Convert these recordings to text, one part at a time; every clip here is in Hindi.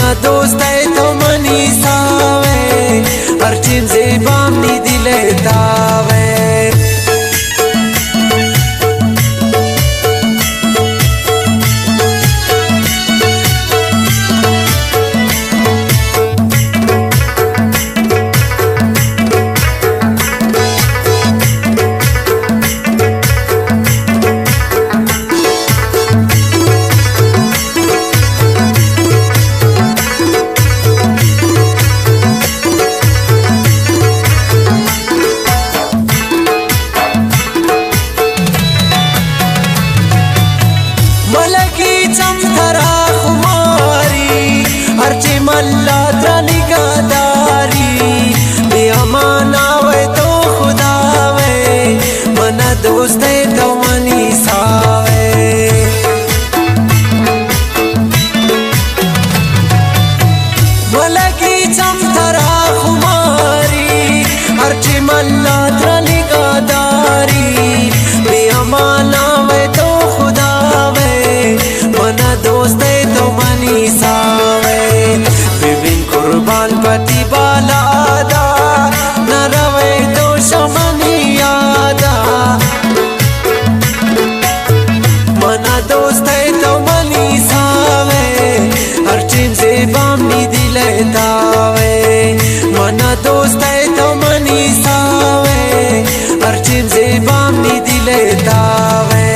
मना दोस्त है तो मनी सावे हर चीम ज़ेबाम नी दिले दावे चमथरा खुमारी हरची मल्ला निगादारी बेअमाना वे तो खुदावे मना दोस्त है तो मनी सावे मलकी चमथरा खुमारी हरची मल्ला निगादारी बेअमाना वे तो खुदावे मना दोस्त है तो मनी सावे बिबिन कुर्बान पति बाला आदा न रवे तो शमनी यादा मना दोस्त है तो मनी सावे हर चीम ज़ेबाम नी दिले दावे मना दोस्त है तो मनी सावे हर चीम ज़ेबाम नी दिले दावे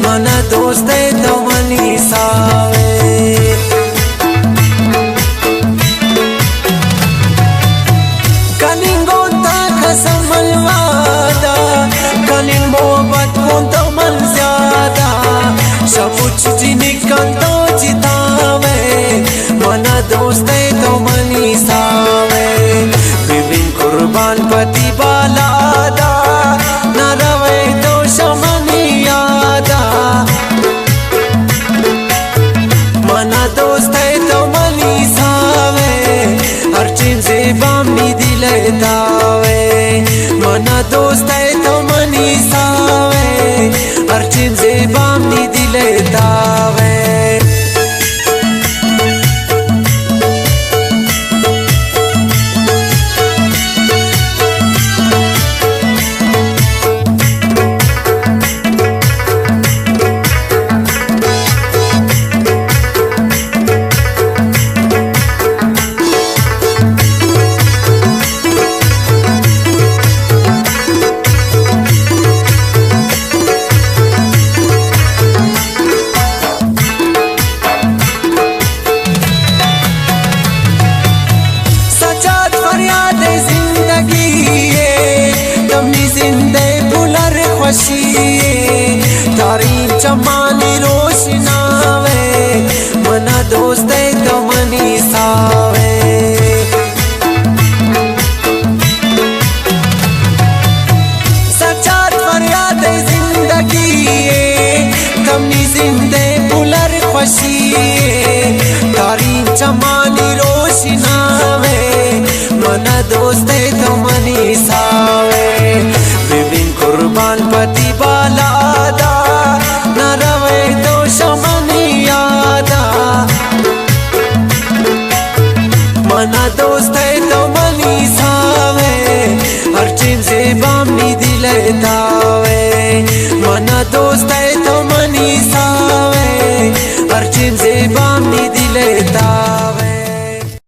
मना दोस्त है तो मनी सावे कनिल गोंता कसम वादा कनिल मोहब्बत को तो मन ज्यादा सब कुछ जी निकल तो जितावे मना दोस्त है तो मनी सावे बिबिन कुर्बान पति बाला आदा न रवे तो शमनी यादा मना दोस्त है तो मनी सावे हर चीम ज़ेबाम नी दिले दावे मना दोस्त है तो मनी सावे हर चीम ज़ेबाम नी दिले दावे तारीफ चमानी रोशनावे मना दोस्त है तो मनी सावे सच्चा फरियाद जिंदगी कमनी जिंदे बुलर खुशी तारीफ चमानी रोशनावे मना दोस्त है तो मनी सावे बिबिन कुर्बान पति बाला आदा न रवे तो शमनी यादा मना दोस्त है तो मनी सावे हर चीम ज़ेबाम नी दिले दावे मना दोस्त है तो मनी सावे हर चीम ज़ेबाम नी दिले दावे